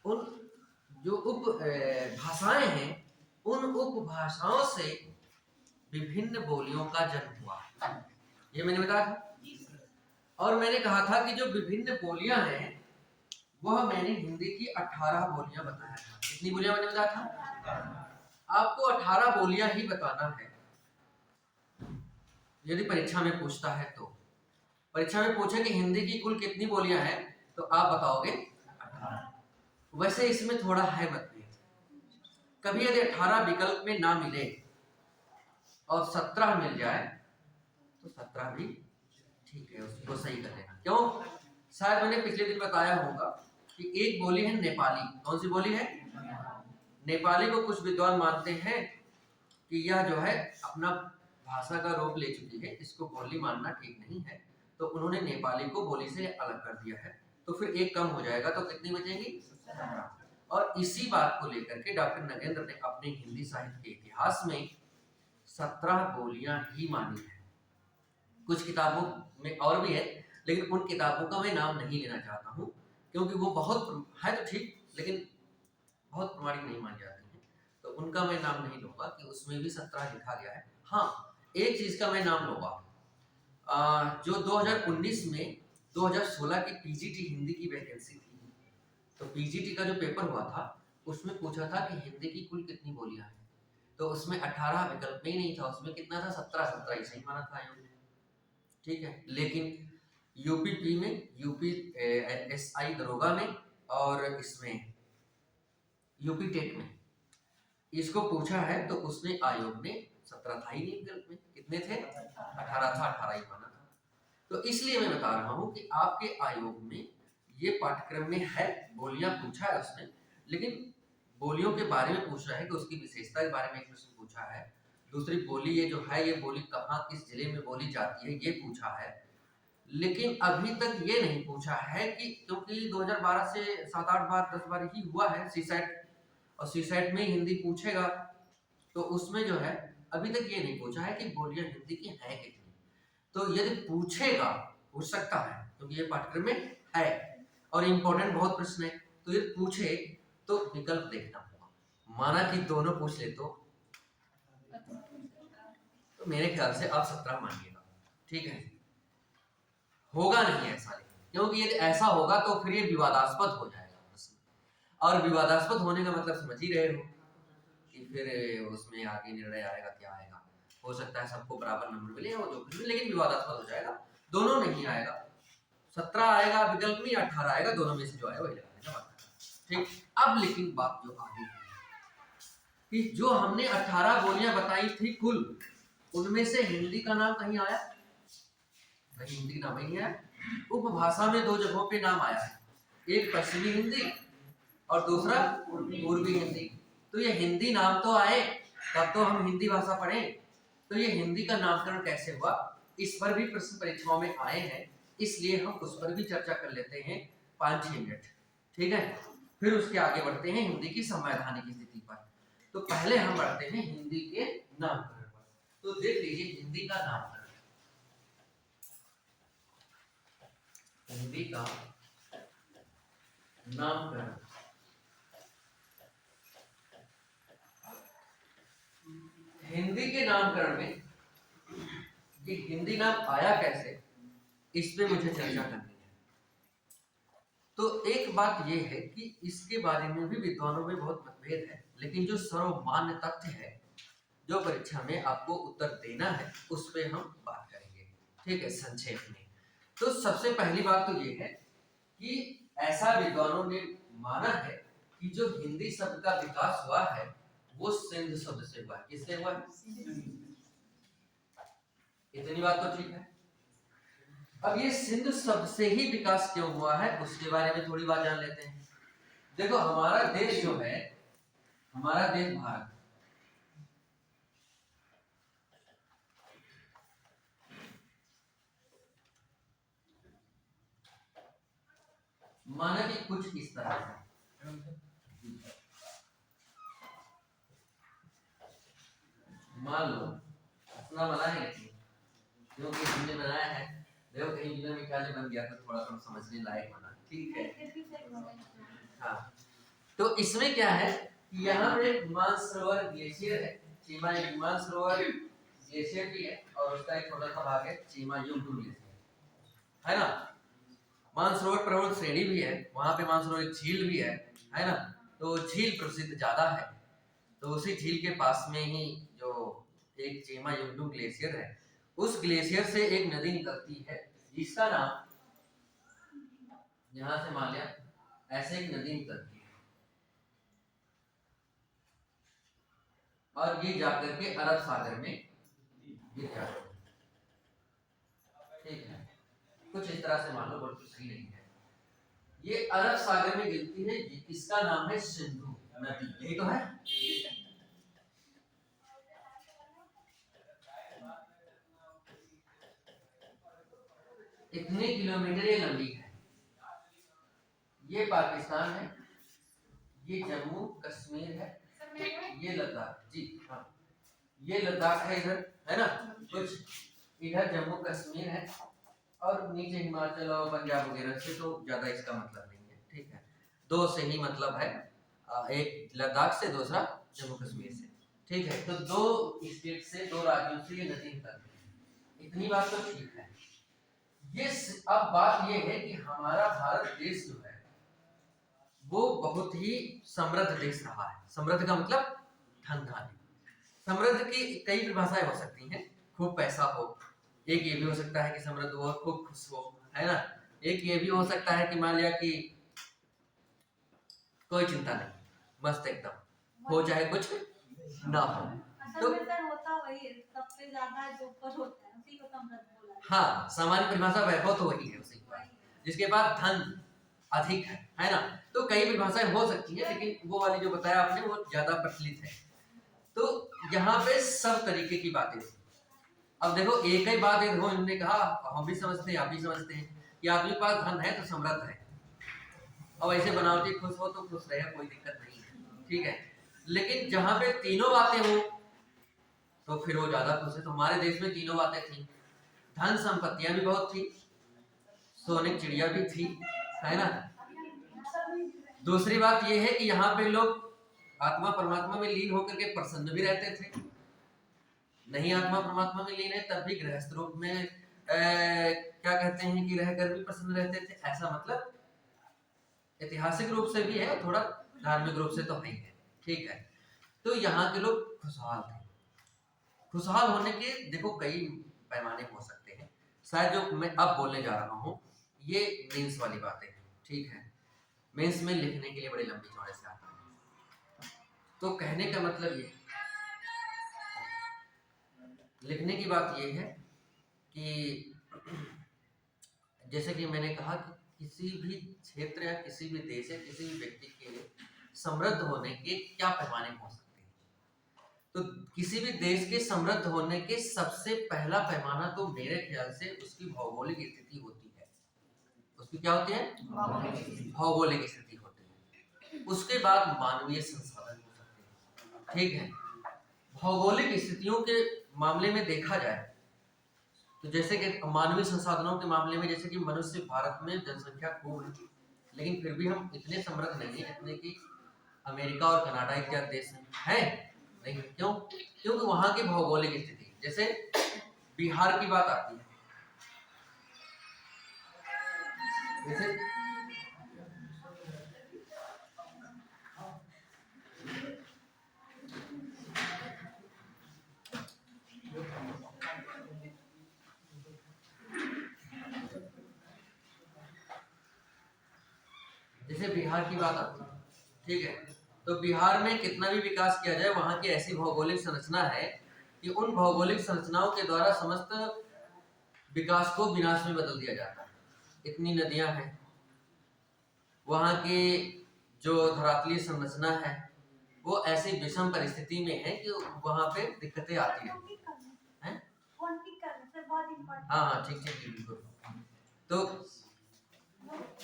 उन जो भाषाएं हैं, उन उपभाषाओं से विभिन्न बोलियों का जन्म हुआ। ये मैंने बताया था। और मैंने कहा था कि जो विभिन्न बोलियां हैं वह मैंने हिंदी की 18 बोलियां बताया था। कितनी बोलियां मैंने बताया था? आपको 18 बोलियां ही बताना है। यदि परीक्षा में पूछता है तो परीक्षा में पूछे कि हिंदी की कुल कितनी बोलियां हैं तो आप बताओगे 18। वैसे इसमें थोड़ा है मतभेद। कभी यदि 18 विकल्प में ना मिले और 17 मिल जाए तो 17 भी ठीक है, उसको सही कर लेना। क्यों? शायद मैंने पिछले दिन बताया होगा कि एक बोली है नेपाली। कौन सी बोली है? नेपाली को कुछ विद्वान मानते हैं कि यह जो है अपना भाषा का रूप ले चुकी है, इसको बोली मानना ठीक नहीं है, तो उन्होंने नेपाली को बोली से अलग कर दिया है। तो फिर एक कम हो जाएगा तो कितनी बचेंगी? 17। और इसी बात को लेकर के डॉक्टर नगेंद्र ने अपने हिंदी साहित्य के इतिहास में 17 बोलियां ही मानी है। कुछ किताबों में और भी है, लेकिन उन किताबों का मैं नाम नहीं लेना चाहता हूँ क्योंकि वो बहुत है तो ठीक, लेकिन बहुत प्रमाणिक नहीं मानी जाती है, तो उनका मैं नाम नहीं लूंगा कि उसमें भी 17 लिखा गया है। हाँ, एक चीज का मैं नाम लूंगा, जो 2019 में 2016 की पीजीटी हिंदी की वैकेंसी थी, तो पीजीटी का जो पेपर हुआ था उसमें पूछा था कि हिंदी की कुल कितनी बोलियां हैं, तो उसमें 18 विकल्प में ही नहीं था, उसमें कितना था? 17 ही सही माना था आयोग ने। ठीक है, लेकिन यूपी में, यूपी एसआई दरोगा में और इसमें यूपी टेट में इसको पूछा है, तो उसने आयोग ने 17 था ही नहीं विकल्प में। कितने थे? 18 था, 18 ही माना था। तो इसलिए मैं बता रहा हूं कि आपके आयोग में ये पाठ्यक्रम में है, बोलियां पूछा है उसने, लेकिन बोलियों के बारे में पूछ रहा है कि उसकी विशेषता के बारे में एक प्रश्न पूछा है। दूसरी बोली ये जो है, ये बोली कहाँ किस जिले में बोली जाती है, ये पूछा है। लेकिन अभी तक ये नहीं पूछा है कि, क्योंकि 2012 से 7-8 बार 10 बार ही हुआ है सीसेट, और सीसेट में हिंदी पूछेगा, तो उसमें जो है अभी तक ये नहीं पूछा है कि बोलियां हिंदी की हैं कितनी। तो यदि पूछेगा, पूछ सकता है क्योंकि ये पाठ्यक्रम में है और इम्पोर्टेंट बहुत प्रश्न है, तो यदि पूछे तो विकल्प देखना होगा। माना कि दोनों पूछ ले तो मेरे ख्याल से आप 17 मानिएगा। ठीक है, होगा नहीं ऐसा, लेकिन क्योंकि यदि ऐसा होगा तो फिर ये विवादास्पद हो जाएगा प्रश्न, और विवादास्पद होने का मतलब समझ ही रहे हो कि फिर उसमें आगे निर्णय आएगा क्या आएगा। हो सकता है सबको बराबर नंबर मिले, वो जो कुछ भी, लेकिन विवादास्पद हो जाएगा। दोनों नहीं आएगा, 17 आएगा विकल्प में, 18 आएगा, दोनों में से जो आएगा वही लगाने का बात है। ठीक, अब लेकिन बात जो आगे है कि जो हमने 18 बोलियां बताई थी कुल, उनमें से हिंदी का नाम कहीं आया? कहीं हिंदी नाम ही नहीं आया। उपभाषा में 2 जगहों पे नाम आया है, एक पश्चिमी हिंदी और दूसरा पूर्वी हिंदी। तो ये हिंदी नाम तो आए, तब तो हम हिंदी भाषा पढ़े। तो ये हिंदी का नामकरण कैसे हुआ, इस पर भी प्रश्न परीक्षाओं में आए हैं, इसलिए हम उस पर भी चर्चा कर लेते हैं 5-6 मिनट। ठीक है, फिर उसके आगे बढ़ते हैं हिंदी की संवैधानिक स्थिति पर। तो पहले हम बढ़ते हैं हिंदी के नामकरण पर। तो देख लीजिए हिंदी का नामकरण, हिंदी का नामकरण। हिंदी के नामकरण में कि हिंदी नाम आया कैसे, इस पे मुझे चर्चा करनी है। तो एक बात यह है कि इसके बारे में भी विद्वानों में बहुत मतभेद है, लेकिन जो सर्वमान्य तथ्य है, जो परीक्षा में आपको उत्तर देना है, उस पे हम बात करेंगे। ठीक है, संक्षेप में। तो सबसे पहली बात तो ये है कि ऐसा विद्वानों ने माना है कि जो हिंदी शब्द का विकास हुआ है वो सिंध शब्द से हुआ है। किससे हुआ है? इतनी बात तो ठीक है। अब ये सिंध शब्द से ही विकास क्यों हुआ है, उसके बारे में थोड़ी बात जान लेते हैं। देखो, हमारा देश जो है, हमारा देश भारत, माना कि कुछ इस तरह है, मान लो अपना बना है, क्योंकि हमने बनाया है, देखो कहीं जिले में क्या बन गया था, थोड़ा थोड़ा समझने लायक बना। ठीक है, हाँ, तो इसमें क्या है कि यहाँ पे मानसरोवर ग्लेशियर है, चीमा मानसरोवर ग्लेशियर भी है और उसका एक छोटा सा भाग है चीमा युगडू ग्लेशियर, है ना। मानसरोवर पर्वत श्रेणी भी है, वहां पे मानसरोवर एक झील भी है ना। तो झील प्रसिद्ध ज्यादा है, तो उसी झील के पास में ही जो एक चीमा युगडू ग्लेशियर है, उस ग्लेशियर से एक नदी निकलती है जिसका नाम, यहां से मान लिया ऐसे एक नदी निकलती है और ये जाकर के अरब सागर में गिर जाती है। ठीक है, कुछ इस तरह से मान लो, बिल्कुल सही नहीं है। ये अरब सागर में गिरती है, इसका नाम है सिंधु नदी, यही तो है। इतने किलोमीटर ये लंबी है। ये पाकिस्तान है, ये जम्मू कश्मीर है, ये लद्दाख, जी हाँ, ये लद्दाख है इधर, है ना। कुछ इधर जम्मू कश्मीर है और नीचे हिमाचल और पंजाब वगैरह से तो ज्यादा इसका मतलब नहीं है। ठीक है, दो से ही मतलब है, एक लद्दाख से, दूसरा जम्मू कश्मीर से। ठीक है, तो दो स्टेट से, दो राज्यों से ये नदी निकलती है। इतनी बात तो ठीक है। ये अब बात ये है कि हमारा भारत देश जो है वो बहुत ही समृद्ध देश रहा है। समृद्ध का मतलब धनधान्य। समृद्ध की कई परिभाषाएं हो सकती हैं। खूब पैसा हो, एक ये भी हो सकता है कि समृद्ध हो, खूब खुश हो, है ना। एक ये भी हो सकता है कि मान लिया कि कोई चिंता नहीं, मस्त एकदम हो, चाहे कुछ ना हो। तो होता वही है, सबसे ज्यादा जो ऊपर होता है उसी को समृद्ध बोला जाता है। हाँ, सामान्य परिभाषा वैभव तो वही है उसी का, जिसके पास धन अधिक है ना। तो कई परिभाषाएं हो सकती है, लेकिन वो वाली जो बताया आपने वो ज्यादा प्रचलित है। तो यहाँ पे सब तरीके की बातें थी। अब देखो, एक ही बात है, इन्होंने कहा, हम भी समझते हैं, आप भी समझते हैं कि आदमी के पास धन है तो समृद्ध है, अब ऐसे बनावटी खुश हो तो खुश रहे, कोई दिक्कत नहीं है। ठीक है, लेकिन जहां पे तीनों बातें हो तो फिर वो ज्यादा खुश है। तो हमारे देश में तीनों बातें थी, धन संपत्तियां भी बहुत थी, सोने की चिड़िया भी थी, है ना। दूसरी बात यह है कि यहाँ पे लोग आत्मा परमात्मा में लीन होकर के प्रसन्न भी रहते थे। नहीं आत्मा परमात्मा में लीन है तब भी गृहस्थ रूप में क्या कहते हैं कि रहकर भी प्रसन्न रहते थे। ऐसा मतलब ऐतिहासिक रूप से भी है, थोड़ा धार्मिक रूप से तो है ही है। ठीक है, तो यहाँ के लोग खुशहाल थे। खुशहाल होने के देखो कई पैमाने हो सकते हैं। शायद जो मैं अब बोलने जा रहा हूँ ये मेंस वाली बातें हैं। ठीक है, मेंस में लिखने के लिए बड़े लंबे चौड़े से आते हैं। तो कहने का मतलब ये, लिखने की बात ये है कि जैसे कि मैंने कहा कि किसी भी क्षेत्र या किसी भी देश या किसी भी व्यक्ति के समृद्ध होने के क्या पैमाने हो सकते हैं। तो किसी भी देश के समृद्ध होने के सबसे पहला पैमाना तो मेरे ख्याल से उसकी भौगोलिक स्थिति होती है। उसकी क्या होती है? भौगोलिक स्थिति होती है। उसके बाद मानवीय संसाधन हो सकते हैं। ठीक है, भौगोलिक स्थितियों के मामले में देखा जाए तो जैसे कि मानवीय संसाधनों के मामले में, जैसे कि मनुष्य, भारत में जनसंख्या खूब है, लेकिन फिर भी हम इतने समृद्ध नहीं है जितने कि अमेरिका और कनाडा इत्यादि देश हैं। नहीं, क्यों? क्योंकि वहां की भौगोलिक स्थिति, जैसे बिहार की बात आती है, जैसे बिहार की बात आती है। ठीक है, तो बिहार में कितना भी विकास किया जाए, वहां की ऐसी भौगोलिक संरचना है कि उन भौगोलिक संरचनाओं के द्वारा समस्त विकास को विनाश में बदल दिया जाता है। इतनी नदियां हैं, वहां की जो धरातलीय संरचना है वो ऐसी विषम परिस्थिति में है कि वहां पे दिक्कतें आती हैं। हाँ हाँ, ठीक ठीक बिल्कुल। तो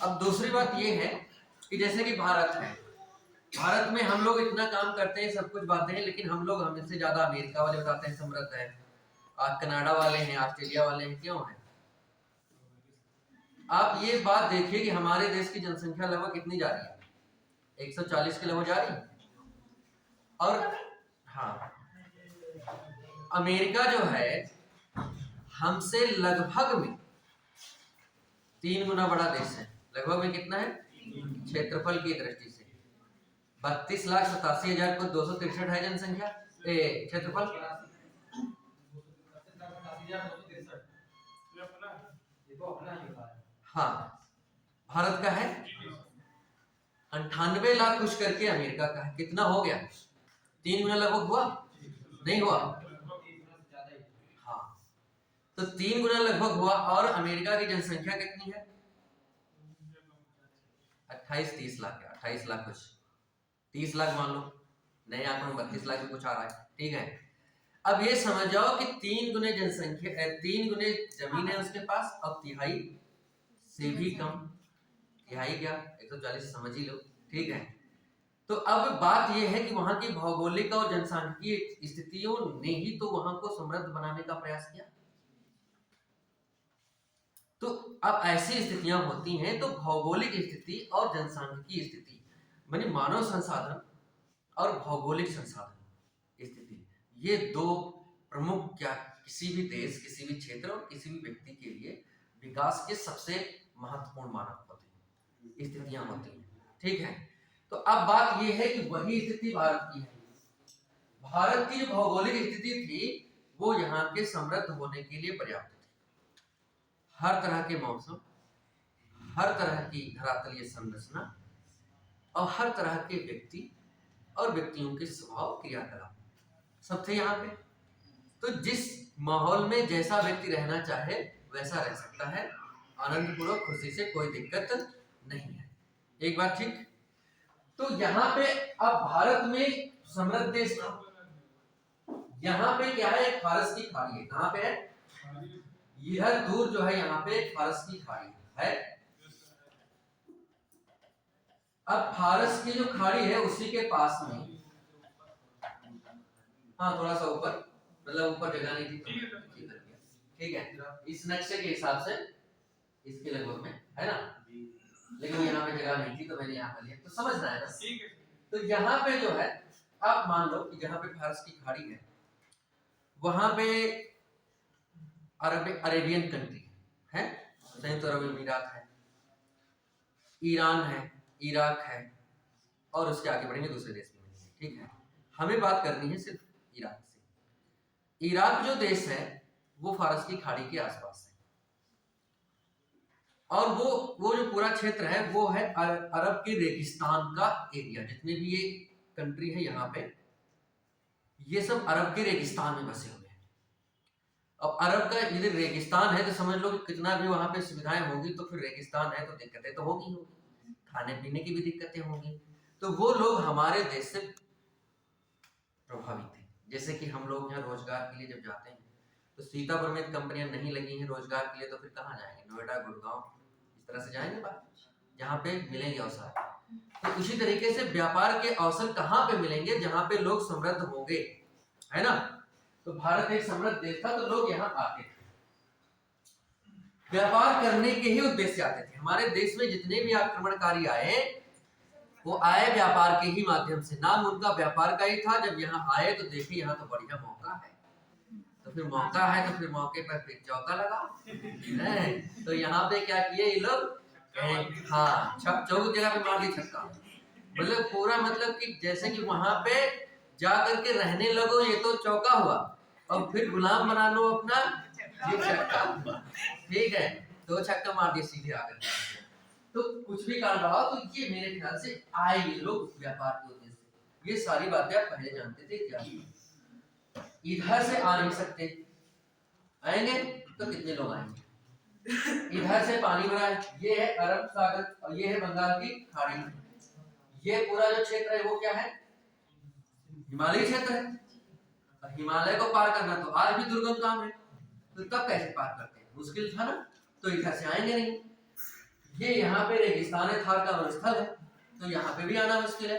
अब दूसरी बात ये है कि जैसे कि भारत है, भारत में हम लोग इतना काम करते हैं, सब कुछ बातें हैं, लेकिन हम लोग हमसे ज्यादा अमेरिका वाले बताते हैं समृद्ध है, आज कनाडा वाले हैं, ऑस्ट्रेलिया वाले हैं। क्यों है? आप ये बात देखिए कि हमारे देश की जनसंख्या लगभग कितनी जा रही है, 140 किलो हो जा रही। और हाँ, अमेरिका जो है हमसे लगभग में 3 गुना बड़ा देश है। लगभग में कितना है क्षेत्रफल की दृष्टि से? 32,87,000 को 263 है जनसंख्या, क्षेत्रफल। हाँ, भारत का है 98 लाख कुछ करके, अमेरिका का है कितना हो गया? 3 गुना लगभग हुआ, नहीं हुआ? हाँ, तो 3 गुना लगभग हुआ। और अमेरिका की जनसंख्या कितनी है? 28-30 लाख है, 28 लाख कुछ, 30 लाख मान लो, नए आंकड़ों में 32 लाख कुछ आ रहा है, ठीक है। अब ये समझ जाओ कि 3 गुने जनसंख्या, 3 गुने जमीन है उसके पास, अब तिहाई से भी कम, तिहाई क्या 140 समझ ही लो, ठीक है। तो अब बात यह है कि वहां की भौगोलिक और जनसांख्यिकीय स्थितियों ने ही तो वहां को समृद्ध बनाने का प्रयास किया। तो अब ऐसी स्थितियां होती हैं, तो भौगोलिक स्थिति और जनसांख्यिकीय स्थिति माने मानव संसाधन और भौगोलिक संसाधन स्थिति, ये दो प्रमुख क्या किसी भी देश, किसी भी क्षेत्र और किसी भी व्यक्ति के लिए विकास के सबसे महत्वपूर्ण मानक होते हैं, स्थितियां होती हैं, ठीक है। तो अब बात यह है कि वही स्थिति भारत की है। भारत की जो भौगोलिक स्थिति थी वो यहाँ के समृद्ध होने के लिए पर्याप्त थी। हर तरह के मौसम, हर तरह की धरातलीय संरचना और हर तरह के व्यक्ति और व्यक्तियों के स्वभाव, क्रियाकलाप सब थे यहाँ पे। तो जिस माहौल में जैसा व्यक्ति रहना चाहे वैसा रह सकता है, आनंदपूर्वक, खुशी से, कोई दिक्कत नहीं है। एक बात ठीक। तो यहाँ पे अब भारत में समृद्ध देश था। यहाँ पे क्या है, एक फारस की खाड़ी है। कहाँ पे है? इधर दूर जो है यहाँ पे एक फारस की खाड़ी है। अब फारस की जो खाड़ी है उसी के पास में, हाँ थोड़ा सा ऊपर, मतलब ऊपर जगह नहीं थी, ठीक है। इस नक्शे के हिसाब से इसके लगभग में है ना, लेकिन यहाँ पे जगह नहीं थी तो मैंने यहाँ पे लिया, तो समझना है बस। तो यहाँ पे जो है, आप मान लो कि जहाँ पे फारस की खाड़ी है वहां पे अरेबियन कंट्री है, संयुक्त अरब अमीरात है, ईरान है, इराक है, और उसके आगे बढ़ेंगे दूसरे देश में, ठीक है। हमें बात करनी है सिर्फ इराक से। इराक जो देश है वो फारस की खाड़ी के आसपास है, और वो जो पूरा क्षेत्र है वो है अरब के रेगिस्तान का एरिया। जितने भी ये कंट्री है यहाँ पे, ये सब अरब के रेगिस्तान में बसे हुए हैं। अब अरब का यदि रेगिस्तान है तो समझ लो कि कितना भी वहां पे सुविधाएं होंगी, तो फिर रेगिस्तान है तो दिक्कतें तो होगी, खाने पीने की भी दिक्कतें होंगी। तो वो लोग हमारे देश से प्रभावित थे। जैसे कि हम लोग यहाँ रोजगार के लिए जब जाते हैं तो सीतापुर में कंपनियां नहीं लगी हैं रोजगार के लिए, तो फिर कहाँ जाएंगे? नोएडा, गुड़गांव, इस तरह से जाएंगे बात, जहाँ पे मिलेंगे अवसर। तो उसी तरीके से व्यापार के अवसर कहाँ पे मिलेंगे? जहाँ पे लोग समृद्ध होंगे, है ना। तो भारत एक समृद्ध देश था, तो लोग यहाँ आते थे, व्यापार करने के ही उद्देश्य से आते थे। हमारे देश में जितने भी आक्रमणकारी आए वो आए व्यापार के ही माध्यम से। नाम उनका व्यापार का ही था। जब यहाँ आए तो देखे यहाँ तो बढ़िया मौका है, तो फिर मौका है तो फिर मौके पर फिर चौका लगा। तो यहाँ पे क्या किए ये लोग, हाँ चौक जगह पे मार दी छक्का। मतलब पूरा, मतलब कि जैसे कि वहां पे जा करके रहने लगो, ये तो चौका हुआ, और फिर गुलाम बना लो अपना, ये छक्का, ठीक है। 2 छक्का मार दिए सीधे आकर। तो कुछ भी कारण रहा, तो ये मेरे ख्याल से आए ये लोग व्यापार के उद्देश्य से। ये सारी बातें आप पहले जानते थे क्या? इधर से आ नहीं सकते, आएंगे तो कितने लोग आएंगे? इधर से पानी भरा है, ये है अरब सागर और ये है बंगाल की खाड़ी। ये पूरा जो क्षेत्र है वो क्या है? हिमालयी क्षेत्र है। हिमालय को पार करना तो आज भी दुर्गम काम है, तो तब कैसे पार करते हैं? मुश्किल था ना, तो इधर से आएंगे नहीं। ये यहाँ पे रेगिस्तान है, थार का वनस्थल है, तो यहाँ पे भी आना मुश्किल है।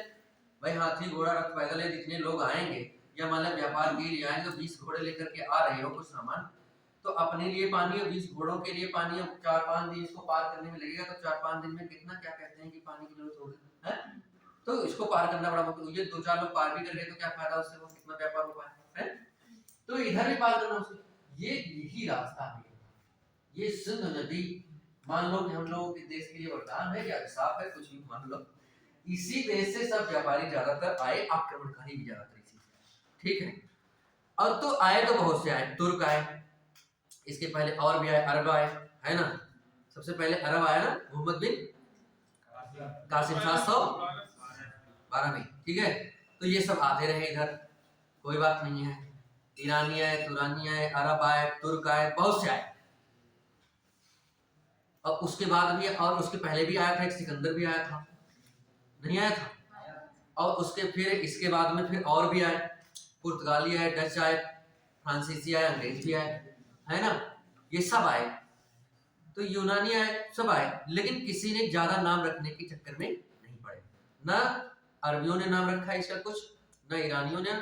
भाई हाथी, घोड़ा, रथ, पैदल है, जितने लोग आएंगे, या मतलब व्यापार के लिए आएंगे, तो 20 घोड़े लेकर के आ रहे हो कुछ सामान, तो अपने लिए पानी और 20 घोड़ों के लिए पानी, 4-5 दिन इसको पार करने में लगेगा, तो 4-5 दिन में कितना, क्या कहते हैं कि पानी की जरूरत होगी, है? तो इसको पार करना बड़ा मुश्किल, ये 2-4 लोग पार भी कर गए तो क्या फायदा उससे, वो कितना व्यापार हो पाया है। तो इधर भी पार करना मुश्किल, ये यही रास्ता है। ये सिंधु नदी मान लो कि हम लोगों के देश के लिए वरदान है या अभिशाप है, कुछ भी मान लो, इसी देश से सब व्यापारी ज्यादातर आए, आक्रमणकारी भी ज्यादातर इसी से, ठीक है। और तो आए तो बहुत से आए, तुर्क आए, इसके पहले और भी आए, अरब आए, है ना। सबसे पहले अरब आया ना, मोहम्मद बिन कासिम 712 में, ठीक है। तो ये सब आते रहे इधर, कोई बात नहीं है। ईरानी आए, तुरानी आए, अरब आए, तुर्क आए, बहुत से आए। और उसके बाद भी, और उसके पहले भी आया था, एक सिकंदर भी आया था, नहीं आया था। और उसके फिर इसके बाद में फिर और भी आए, पुर्तगाली आए, डच आए, फ्रांसीसी आए, अंग्रेज भी आए, है ना, ये सब आए। तो यूनानी आए, सब आए, लेकिन किसी ने ज्यादा नाम रखने के चक्कर में नहीं पड़े। ना अरबियों ने नाम रखा इसका कुछ, ना ईरानियों ने,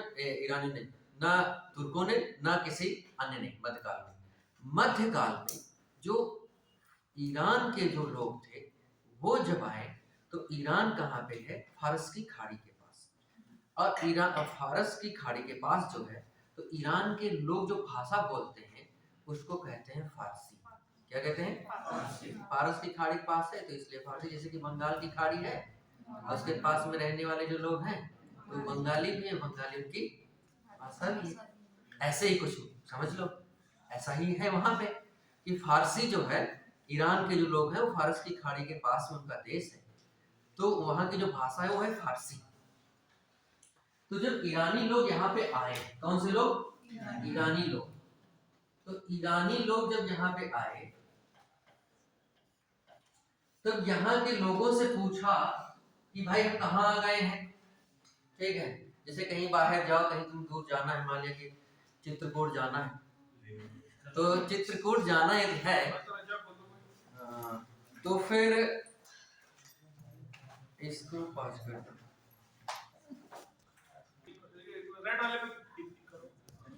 ना तुर्कों ने, ना किसी अन्य ने। मध्यकाल में जो ईरान के जो लोग थे वो जब आए, तो ईरान कहाँ पे है, फारस की खाड़ी के पास। और ईरान और फारस की खाड़ी के पास जो है, तो ईरान के लोग जो भाषा बोलते हैं उसको कहते हैं फारसी। क्या कहते हैं, फारसी। फारस की खाड़ी के पास है तो इसलिए फारसी। जैसे कि बंगाल की खाड़ी है, उसके पास में रहने वाले जो लोग हैं तो बंगाली भी है, बंगाली की भाषा भी है। ऐसे ही कुछ समझ लो, ऐसा ही है वहां पे कि फारसी जो है, ईरान के जो लोग हैं वो फारस की खाड़ी के पास में उनका देश है, तो वहां की जो भाषा है वो है फारसी। तो जब ईरानी लोग यहाँ पे आए, कौन से लोग, ईरानी लोग, तो ईरानी लोग जब यहाँ पे आए, तब यहाँ के लोगों से पूछा कि भाई हम कहाँ आ गए हैं, ठीक है। जैसे कहीं बाहर जाओ, कहीं तुम दूर जाना है, मान लिया कि चित्रकूट जाना है, तो चित्रकूट जाना यदि है तो फिर इसको पास कर दो।